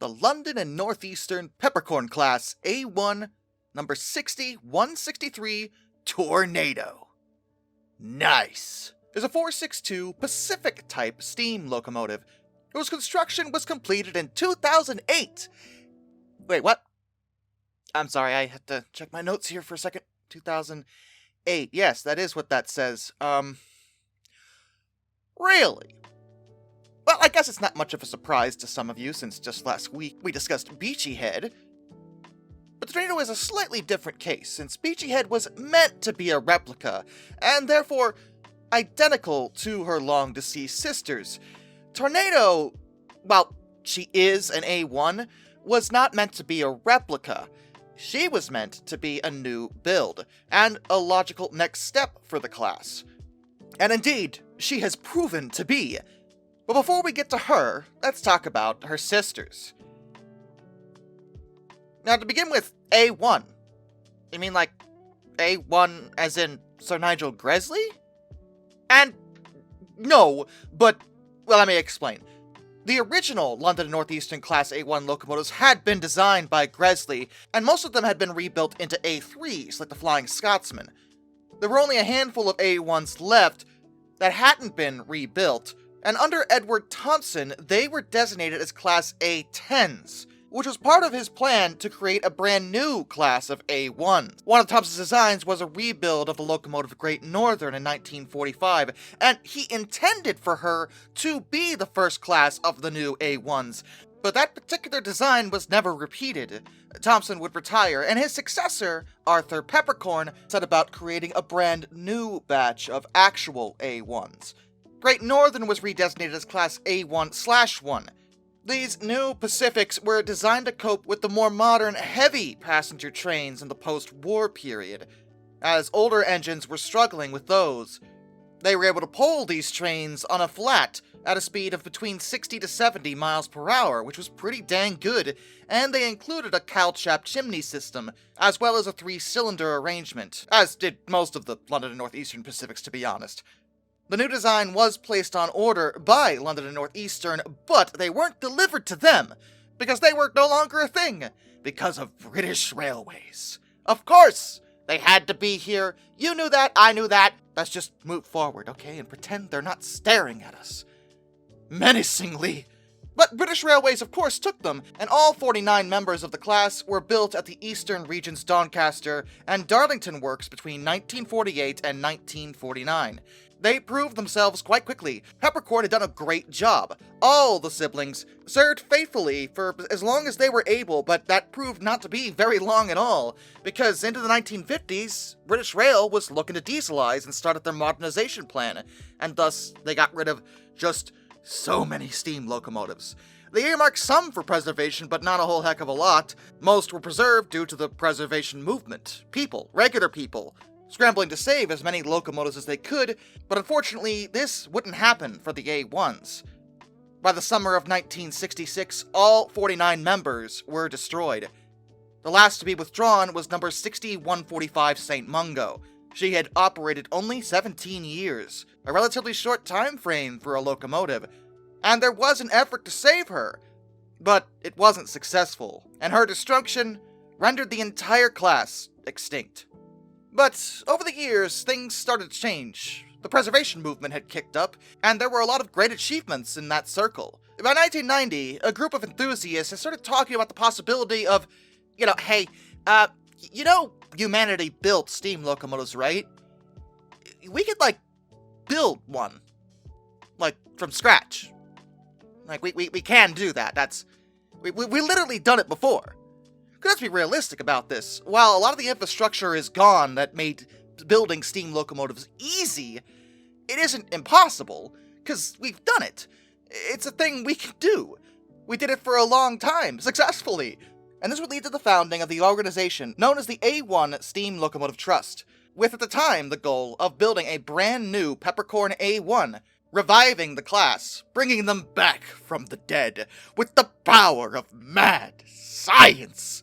the London and Northeastern Peppercorn Class A1 number 60-163 Tornado. Nice! Is a 462 Pacific-type steam locomotive whose construction was completed in 2008. Wait, what? I'm sorry, I had to check my notes here for a second. 2008. Yes, that is what that says. Really? Well, I guess it's not much of a surprise to some of you, since just last week we discussed Beachy Head. But the Tornado is a slightly different case, since Beachy Head was meant to be a replica, and therefore identical to her long-deceased sisters. Tornado, well, she is an A1, was not meant to be a replica. She was meant to be a new build, and a logical next step for the class. And indeed, she has proven to be. But before we get to her, let's talk about her sisters. Now, to begin with, A1. You mean like A1 as in Sir Nigel Gresley? And no, but, well, let me explain. The original London and Northeastern Class A1 locomotives had been designed by Gresley, and most of them had been rebuilt into A3s, like the Flying Scotsman. There were only a handful of A1s left that hadn't been rebuilt, and under Edward Thompson, they were designated as Class A10s, which was part of his plan to create a brand new class of A1s. One of Thompson's designs was a rebuild of the locomotive Great Northern in 1945, and he intended for her to be the first class of the new A1s. But that particular design was never repeated. Thompson would retire, and his successor, Arthur Peppercorn, set about creating a brand new batch of actual A1s. Great Northern was redesignated as Class A1/1. These new Pacifics were designed to cope with the more modern, heavy passenger trains in the post-war period. As older engines were struggling with those, they were able to pull these trains on a flat at a speed of between 60 to 70 miles per hour, which was pretty dang good, and they included a cowl-chapped chimney system, as well as a 3-cylinder arrangement, as did most of the London and Northeastern Pacifics, to be honest. The new design was placed on order by London and Northeastern, but they weren't delivered to them, because they were no longer a thing, because of British Railways. Of course! They had to be here. You knew that, I knew that. Let's just move forward, okay, and pretend they're not staring at us menacingly. But British Railways, of course, took them, and all 49 members of the class were built at the Eastern Region's Doncaster and Darlington works between 1948 and 1949. They proved themselves quite quickly. Peppercorn had done a great job. All the siblings served faithfully for as long as they were able, but that proved not to be very long at all, because into the 1950s, British Rail was looking to dieselize and started their modernization plan, and thus they got rid of just so many steam locomotives. They earmarked some for preservation, but not a whole heck of a lot. Most were preserved due to the preservation movement. People, regular people, scrambling to save as many locomotives as they could, but unfortunately, this wouldn't happen for the A1s. By the summer of 1966, all 49 members were destroyed. The last to be withdrawn was number 60-145 St. Mungo. She had operated only 17 years, a relatively short time frame for a locomotive, and there was an effort to save her, but it wasn't successful, and her destruction rendered the entire class extinct. But over the years, things started to change. The preservation movement had kicked up, and there were a lot of great achievements in that circle. By 1990, a group of enthusiasts had started talking about the possibility of, hey, humanity built steam locomotives, right? We could, build one. From scratch. We can do that. We literally done it before. Let's be realistic about this. While a lot of the infrastructure is gone that made building steam locomotives easy, it isn't impossible, because we've done it. It's a thing we can do. We did it for a long time, successfully. And this would lead to the founding of the organization known as the A1 Steam Locomotive Trust, with at the time the goal of building a brand new Peppercorn A1, reviving the class, bringing them back from the dead with the power of mad science.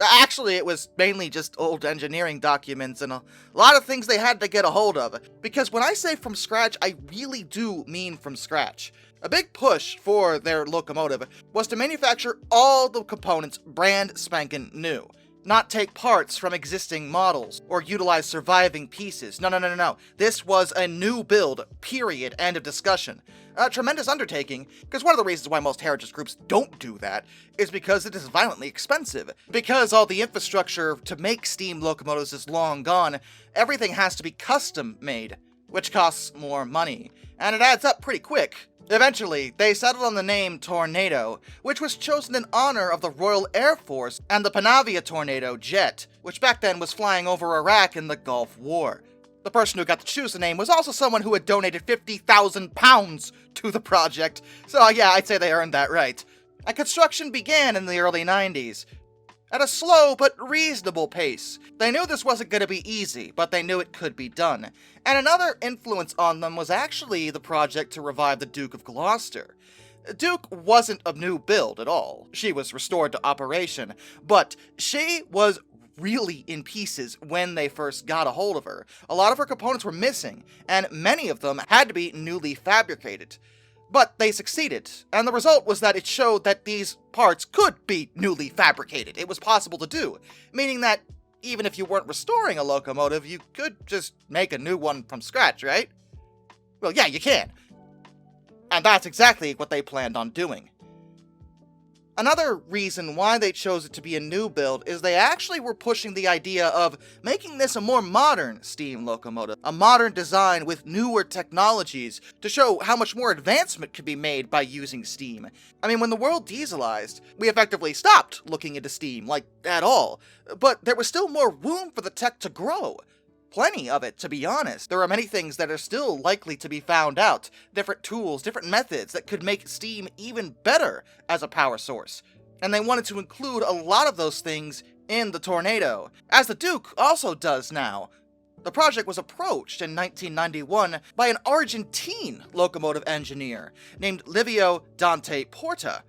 Actually, it was mainly just old engineering documents and a lot of things they had to get a hold of. Because when I say from scratch, I really do mean from scratch. A big push for their locomotive was to manufacture all the components brand spanking new, not take parts from existing models or utilize surviving pieces. No. This was a new build, period, end of discussion. A tremendous undertaking, because one of the reasons why most heritage groups don't do that is because it is violently expensive. Because all the infrastructure to make steam locomotives is long gone, everything has to be custom made, which costs more money, and it adds up pretty quick. Eventually, they settled on the name Tornado, which was chosen in honor of the Royal Air Force and the Panavia Tornado jet, which back then was flying over Iraq in the Gulf War. The person who got to choose the name was also someone who had donated £50,000 to the project, so yeah, I'd say they earned that right. And construction began in the early 90s. At a slow but reasonable pace. They knew this wasn't going to be easy, but they knew it could be done. And another influence on them was actually the project to revive the Duke of Gloucester. Duke wasn't a new build at all. She was restored to operation, but she was really in pieces when they first got a hold of her. A lot of her components were missing, and many of them had to be newly fabricated. But they succeeded, and the result was that it showed that these parts could be newly fabricated. It was possible to do, meaning that even if you weren't restoring a locomotive, you could just make a new one from scratch, right? Well, yeah, you can. And that's exactly what they planned on doing. Another reason why they chose it to be a new build is they actually were pushing the idea of making this a more modern steam locomotive, a modern design with newer technologies to show how much more advancement could be made by using steam. I mean, when the world dieselized, we effectively stopped looking into steam, like, at all, but there was still more room for the tech to grow. Plenty of it, to be honest. There are many things that are still likely to be found out, different tools, different methods that could make steam even better as a power source. And they wanted to include a lot of those things in the Tornado, as the Duke also does now. The project was approached in 1991 by an Argentine locomotive engineer named Livio Dante Porta.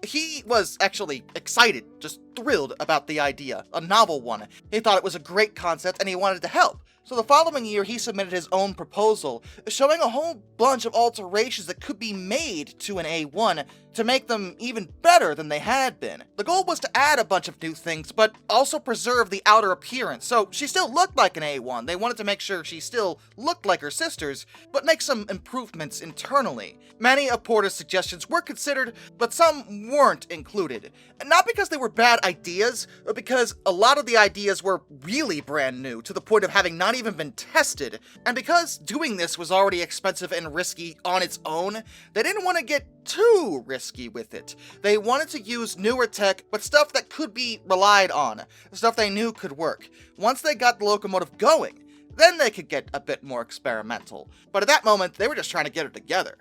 He was actually excited, just thrilled about the idea, a novel one. He thought it was a great concept and he wanted to help. So the following year he submitted his own proposal, showing a whole bunch of alterations that could be made to an A1 to make them even better than they had been. The goal was to add a bunch of new things, but also preserve the outer appearance, so she still looked like an A1. They wanted to make sure she still looked like her sisters, but make some improvements internally. Many of Porter's suggestions were considered, but some weren't included. Not because they were bad ideas, but because a lot of the ideas were really brand new, to the point of having not even been tested. And because doing this was already expensive and risky on its own, they didn't want to get too risky with it. They wanted to use newer tech, but stuff that could be relied on, stuff they knew could work. Once they got the locomotive going, then they could get a bit more experimental. But at that moment, they were just trying to get it together.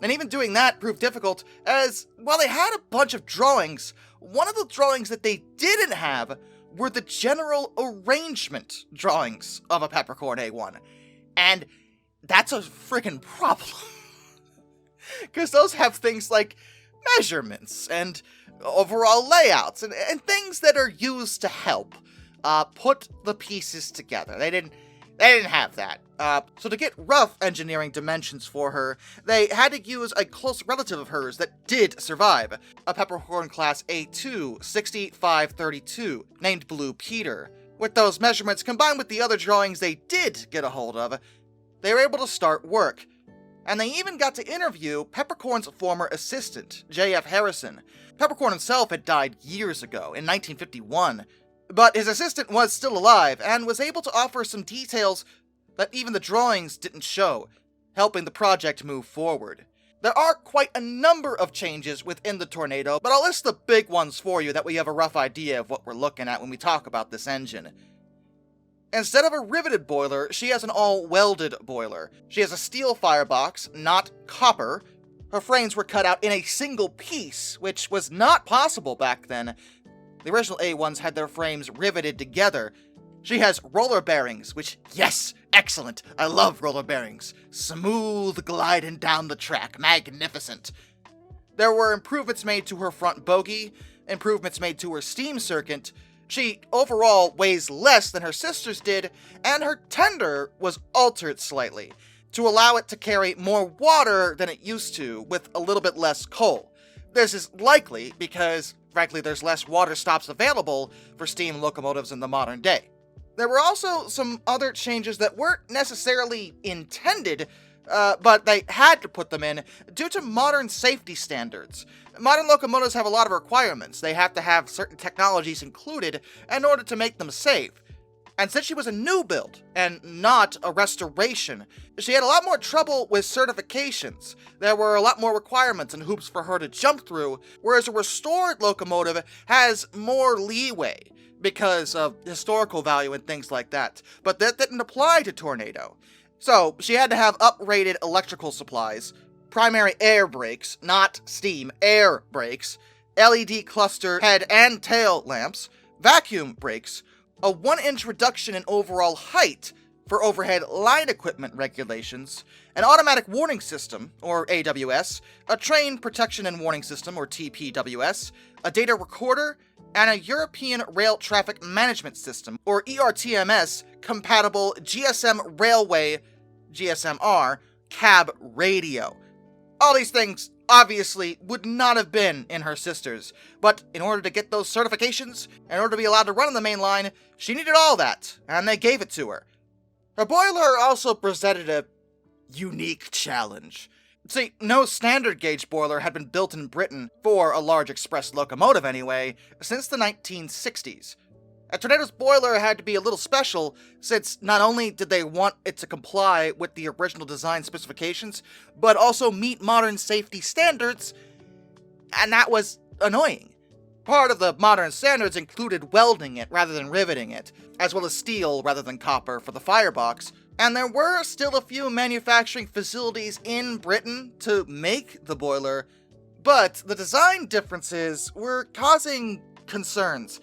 And even doing that proved difficult, as while they had a bunch of drawings, one of the drawings that they didn't have were the general arrangement drawings of a Peppercorn A1. And that's a freaking problem. Because those have things like measurements and overall layouts and things that are used to help put the pieces together. They didn't have that. So to get rough engineering dimensions for her, they had to use a close relative of hers that did survive, a Peppercorn Class A2 6532, named Blue Peter. With those measurements combined with the other drawings they did get a hold of, they were able to start work. And they even got to interview Peppercorn's former assistant, J.F. Harrison. Peppercorn himself had died years ago, in 1951, but his assistant was still alive and was able to offer some details that even the drawings didn't show, helping the project move forward. There are quite a number of changes within the Tornado, but I'll list the big ones for you that we have a rough idea of what we're looking at when we talk about this engine. Instead of a riveted boiler, she has an all-welded boiler. She has a steel firebox, not copper. Her frames were cut out in a single piece, which was not possible back then. The original A1s had their frames riveted together. She has roller bearings, which, yes, excellent. I love roller bearings. Smooth gliding down the track. Magnificent. There were improvements made to her front bogie, improvements made to her steam circuit. She overall weighs less than her sisters did, and her tender was altered slightly. to allow it to carry more water than it used to with a little bit less coal. This is likely because, frankly, there's less water stops available for steam locomotives in the modern day. There were also some other changes that weren't necessarily intended, but they had to put them in due to modern safety standards. Modern locomotives have a lot of requirements. They have to have certain technologies included in order to make them safe. And since she was a new build, and not a restoration, she had a lot more trouble with certifications. There were a lot more requirements and hoops for her to jump through, whereas a restored locomotive has more leeway because of historical value and things like that. But that didn't apply to Tornado. So, she had to have uprated electrical supplies, primary air brakes, not steam, air brakes, LED cluster head and tail lamps, vacuum brakes, a 1-inch reduction in overall height for overhead line equipment regulations, an automatic warning system, or AWS, a train protection and warning system, or TPWS, a data recorder, and a European Rail Traffic Management System, or ERTMS, compatible GSM Railway, GSMR, cab radio. All these things obviously would not have been in her sister's, but in order to get those certifications, in order to be allowed to run on the main line, she needed all that, and they gave it to her. Her boiler also presented a unique challenge. See, no standard gauge boiler had been built in Britain for a large express locomotive anyway, since the 1960s. A Tornado's boiler had to be a little special, since not only did they want it to comply with the original design specifications, but also meet modern safety standards, and that was annoying. Part of the modern standards included welding it rather than riveting it, as well as steel rather than copper for the firebox, and there were still a few manufacturing facilities in Britain to make the boiler, but the design differences were causing concerns.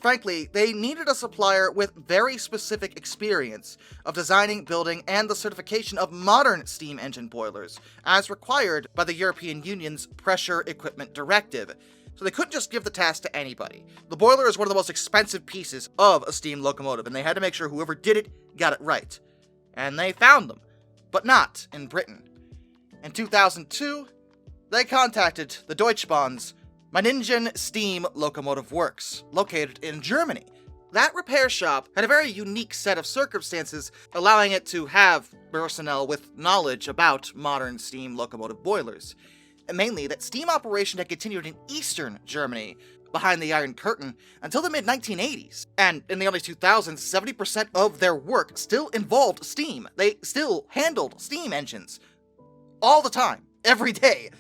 Frankly, they needed a supplier with very specific experience of designing, building, and the certification of modern steam engine boilers, as required by the European Union's Pressure Equipment Directive. So they couldn't just give the task to anybody. The boiler is one of the most expensive pieces of a steam locomotive, and they had to make sure whoever did it got it right. And they found them, but not in Britain. In 2002, they contacted the Deutschbahn's Meiningen Steam Locomotive Works, located in Germany. That repair shop had a very unique set of circumstances, allowing it to have personnel with knowledge about modern steam locomotive boilers. Mainly that steam operation had continued in eastern Germany, behind the Iron Curtain, until the mid-1980s. And in the early 2000s, 70% of their work still involved steam. They still handled steam engines. All the time. Every day.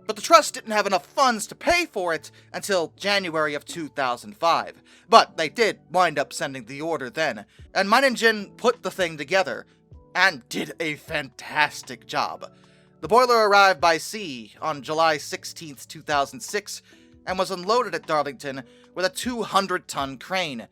But the trust didn't have enough funds to pay for it until January of 2005. But they did wind up sending the order then, and Meiningen put the thing together, and did a fantastic job. The boiler arrived by sea on July 16, 2006, and was unloaded at Darlington with a 200-ton crane.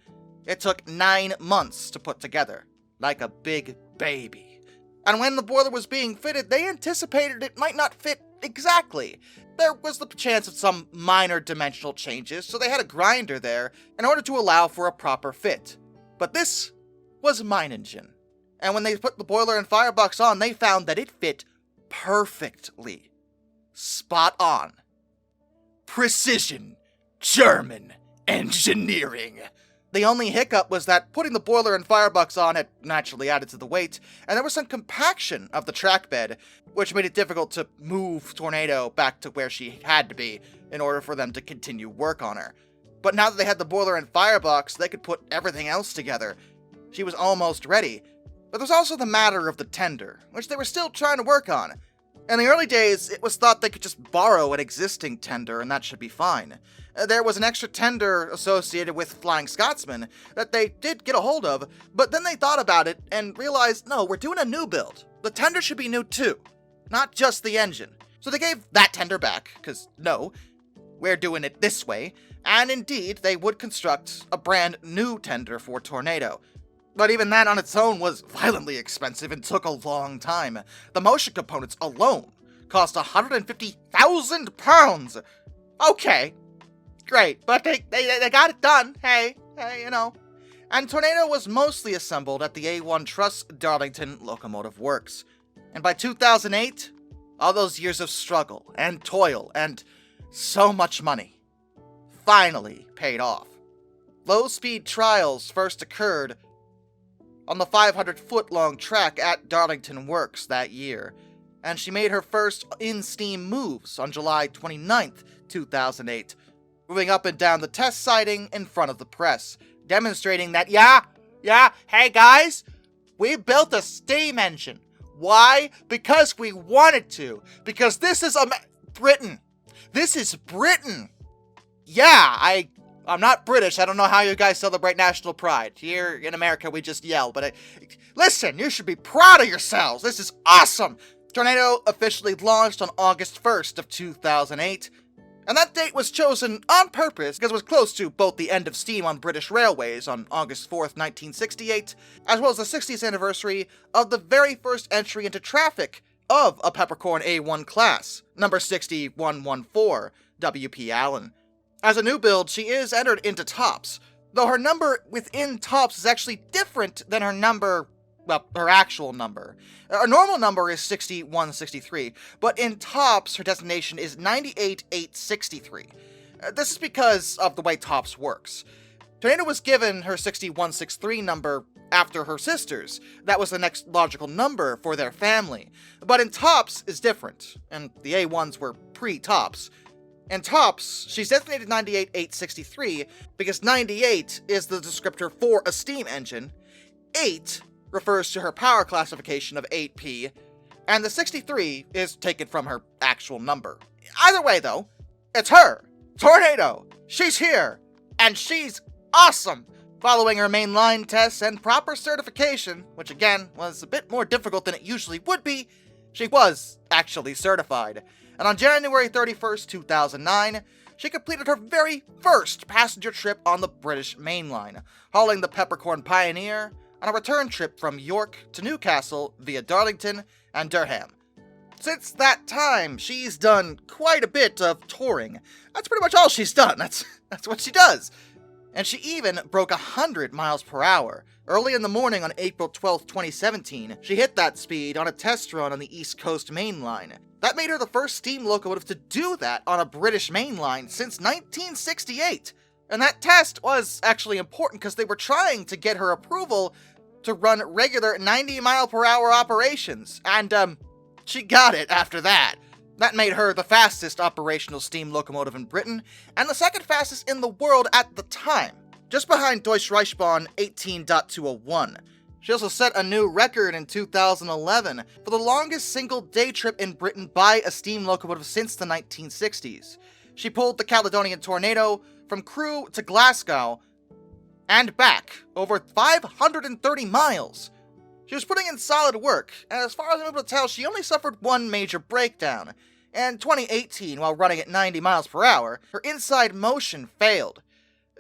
It took 9 months to put together, like a big baby. And when the boiler was being fitted, they anticipated it might not fit exactly. There was the chance of some minor dimensional changes, so they had a grinder there in order to allow for a proper fit. But this was Meiningen. And when they put the boiler and firebox on, they found that it fit perfectly. Spot on. Precision German engineering. The only hiccup was that putting the boiler and firebox on had naturally added to the weight, and there was some compaction of the track bed, which made it difficult to move Tornado back to where she had to be in order for them to continue work on her. But now that they had the boiler and firebox, they could put everything else together. She was almost ready. But there was also the matter of the tender, which they were still trying to work on. In the early days, it was thought they could just borrow an existing tender and that should be fine. There was an extra tender associated with Flying Scotsman that they did get a hold of, but then they thought about it and realized, no, we're doing a new build. The tender should be new too, not just the engine. So they gave that tender back, because no, we're doing it this way, and indeed, they would construct a brand new tender for Tornado. But even that on its own was violently expensive and took a long time. The motion components alone cost £150,000. Okay, great, but they got it done. Hey, you know. And Tornado was mostly assembled at the A1 Truss Darlington Locomotive Works. And by 2008, all those years of struggle and toil and so much money finally paid off. Low-speed trials first occurred on the 500-foot-long track at Darlington Works that year, and she made her first in-steam moves on July 29th, 2008, moving up and down the test siding in front of the press, demonstrating that, hey guys, we built a steam engine. Why? Because we wanted to. Because this is Britain. This is Britain. Yeah, I'm not British. I don't know how you guys celebrate national pride. Here in America, we just yell. But listen, you should be proud of yourselves. This is awesome. Tornado officially launched on August 1st of 2008. And that date was chosen on purpose because it was close to both the end of steam on British railways on August 4th, 1968, as well as the 60th anniversary of the very first entry into traffic of a Peppercorn A1 class, number 6114, W.P. Allen. As a new build, she is entered into tops, though her number within tops is actually different than her number, well, her actual number. Her normal number is 6163, but in tops, her destination is 98863. This is because of the way tops works. Tornado was given her 6163 number after her sisters. That was the next logical number for their family. But in tops is different, and the A1s were pre-tops. In tops, she's designated 98863 because 98 is the descriptor for a steam engine, 8 refers to her power classification of 8P, and the 63 is taken from her actual number. Either way, though, it's her, Tornado. She's here, and she's awesome. Following her mainline tests and proper certification, which again was a bit more difficult than it usually would be, she was actually certified. And on January 31st, 2009, she completed her very first passenger trip on the British mainline, hauling the Peppercorn Pioneer on a return trip from York to Newcastle via Darlington and Durham. Since that time, she's done quite a bit of touring. That's pretty much all she's done. That's what she does. And she even broke 100 miles per hour. Early in the morning on April 12, 2017, she hit that speed on a test run on the East Coast Main Line. That made her the first steam locomotive to do that on a British main line since 1968. And that test was actually important because they were trying to get her approval to run regular 90-mile-per-hour operations. And, she got it after that. That made her the fastest operational steam locomotive in Britain, and the second fastest in the world at the time, just behind Deutsche Reichsbahn 18.201. She also set a new record in 2011 for the longest single day trip in Britain by a steam locomotive since the 1960s. She pulled the Caledonian Tornado from Crewe to Glasgow and back over 530 miles. She was putting in solid work, and as far as I'm able to tell, she only suffered one major breakdown. In 2018, while running at 90 miles per hour, her inside motion failed.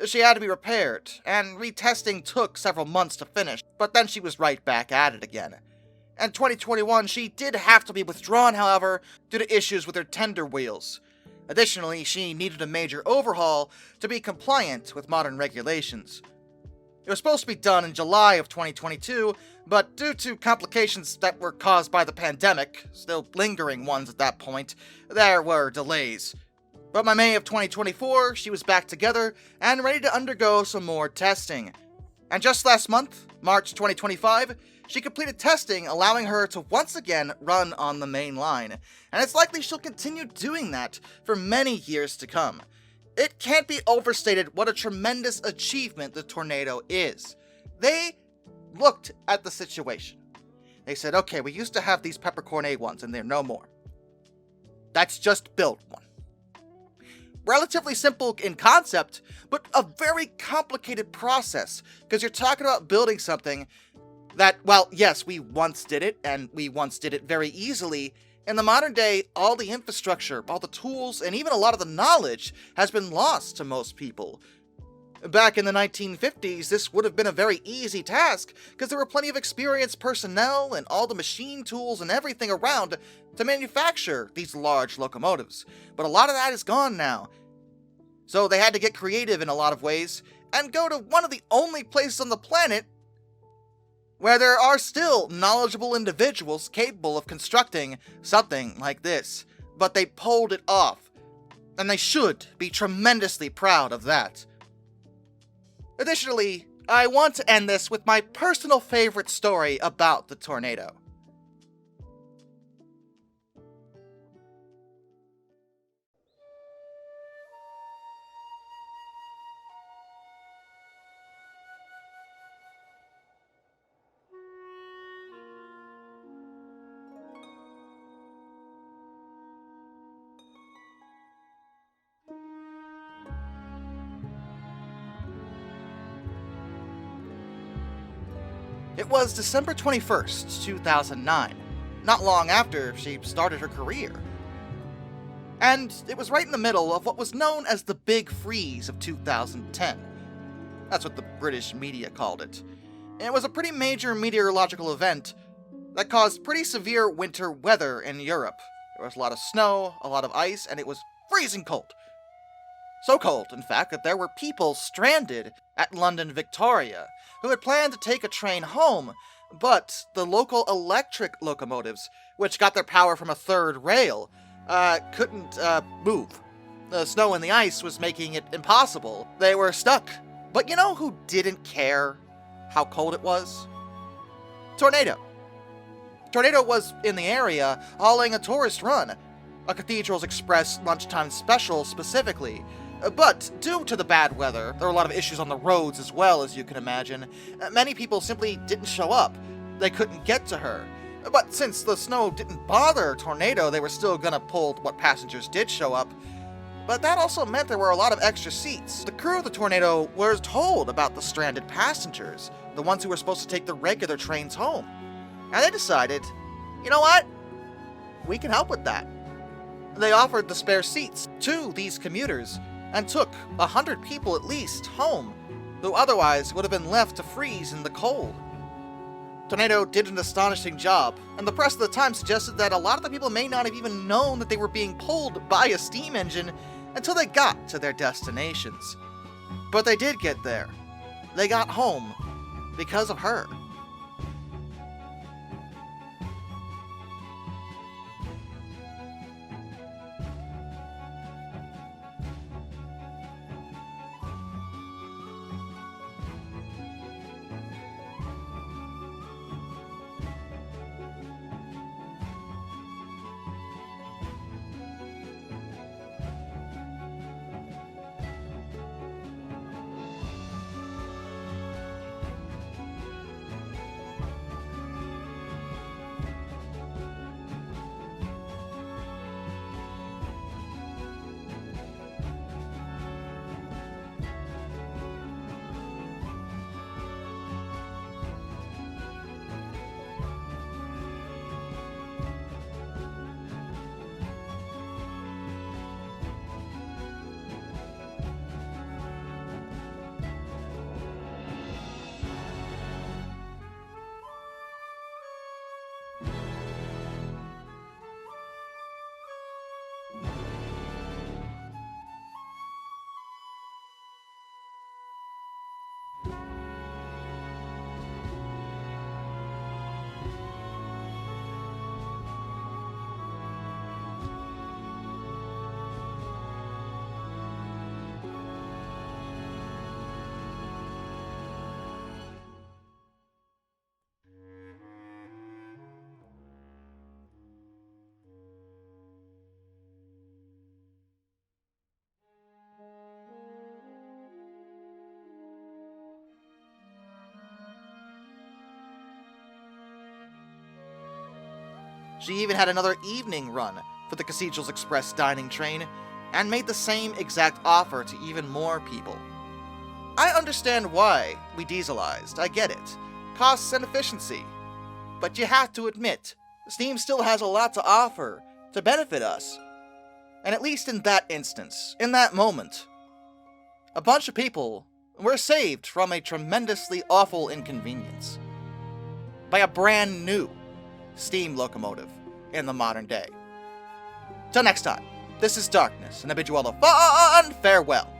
She had to be repaired, and retesting took several months to finish, but then she was right back at it again. In 2021, she did have to be withdrawn, however, due to issues with her tender wheels. Additionally, she needed a major overhaul to be compliant with modern regulations. It was supposed to be done in July of 2022, but due to complications that were caused by the pandemic, still lingering ones at that point, there were delays. But by May of 2024, she was back together and ready to undergo some more testing. And just last month, March 2025, she completed testing allowing her to once again run on the main line, and it's likely she'll continue doing that for many years to come. It can't be overstated what a tremendous achievement the Tornado is. They looked at the situation. They said, okay, we used to have these Peppercorn A1s and they're no more. Let's just build one. Relatively simple in concept, but a very complicated process, because you're talking about building something that, well, yes, we once did it, and we once did it very easily. In the modern day, all the infrastructure, all the tools, and even a lot of the knowledge has been lost to most people. Back in the 1950s, this would have been a very easy task, because there were plenty of experienced personnel and all the machine tools and everything around to manufacture these large locomotives. But a lot of that is gone now. So they had to get creative in a lot of ways, and go to one of the only places on the planet where there are still knowledgeable individuals capable of constructing something like this, but they pulled it off, and they should be tremendously proud of that. Additionally, I want to end this with my personal favorite story about the tornado. It was December 21st, 2009, not long after she started her career. And it was right in the middle of what was known as the Big Freeze of 2010. That's what the British media called it. And it was a pretty major meteorological event that caused pretty severe winter weather in Europe. There was a lot of snow, a lot of ice, and it was freezing cold. So cold, in fact, that there were people stranded at London Victoria who had planned to take a train home, but the local electric locomotives, which got their power from a third rail, couldn't move. The snow and the ice was making it impossible. They were stuck. But you know who didn't care how cold it was? Tornado. Tornado was in the area hauling a tourist run, a Cathedrals Express lunchtime special specifically. But due to the bad weather, there were a lot of issues on the roads as well, as you can imagine. Many people simply didn't show up. They couldn't get to her. But since the snow didn't bother Tornado, they were still gonna pull what passengers did show up. But that also meant there were a lot of extra seats. The crew of the Tornado was told about the stranded passengers, the ones who were supposed to take the regular trains home. And they decided, you know what? We can help with that. They offered the spare seats to these commuters, and took 100 people at least home, who otherwise would have been left to freeze in the cold. Tornado did an astonishing job, and the press at the time suggested that a lot of the people may not have even known that they were being pulled by a steam engine until they got to their destinations. But they did get there. They got home because of her. She even had another evening run for the Cathedrals Express dining train, and made the same exact offer to even more people. I understand why we dieselized, I get it. Costs and efficiency. But you have to admit, Steam still has a lot to offer to benefit us. And at least in that instance, in that moment, a bunch of people were saved from a tremendously awful inconvenience by a brand new steam locomotive in the modern day. Till next time, this is Darkness, and I bid you all a fond farewell.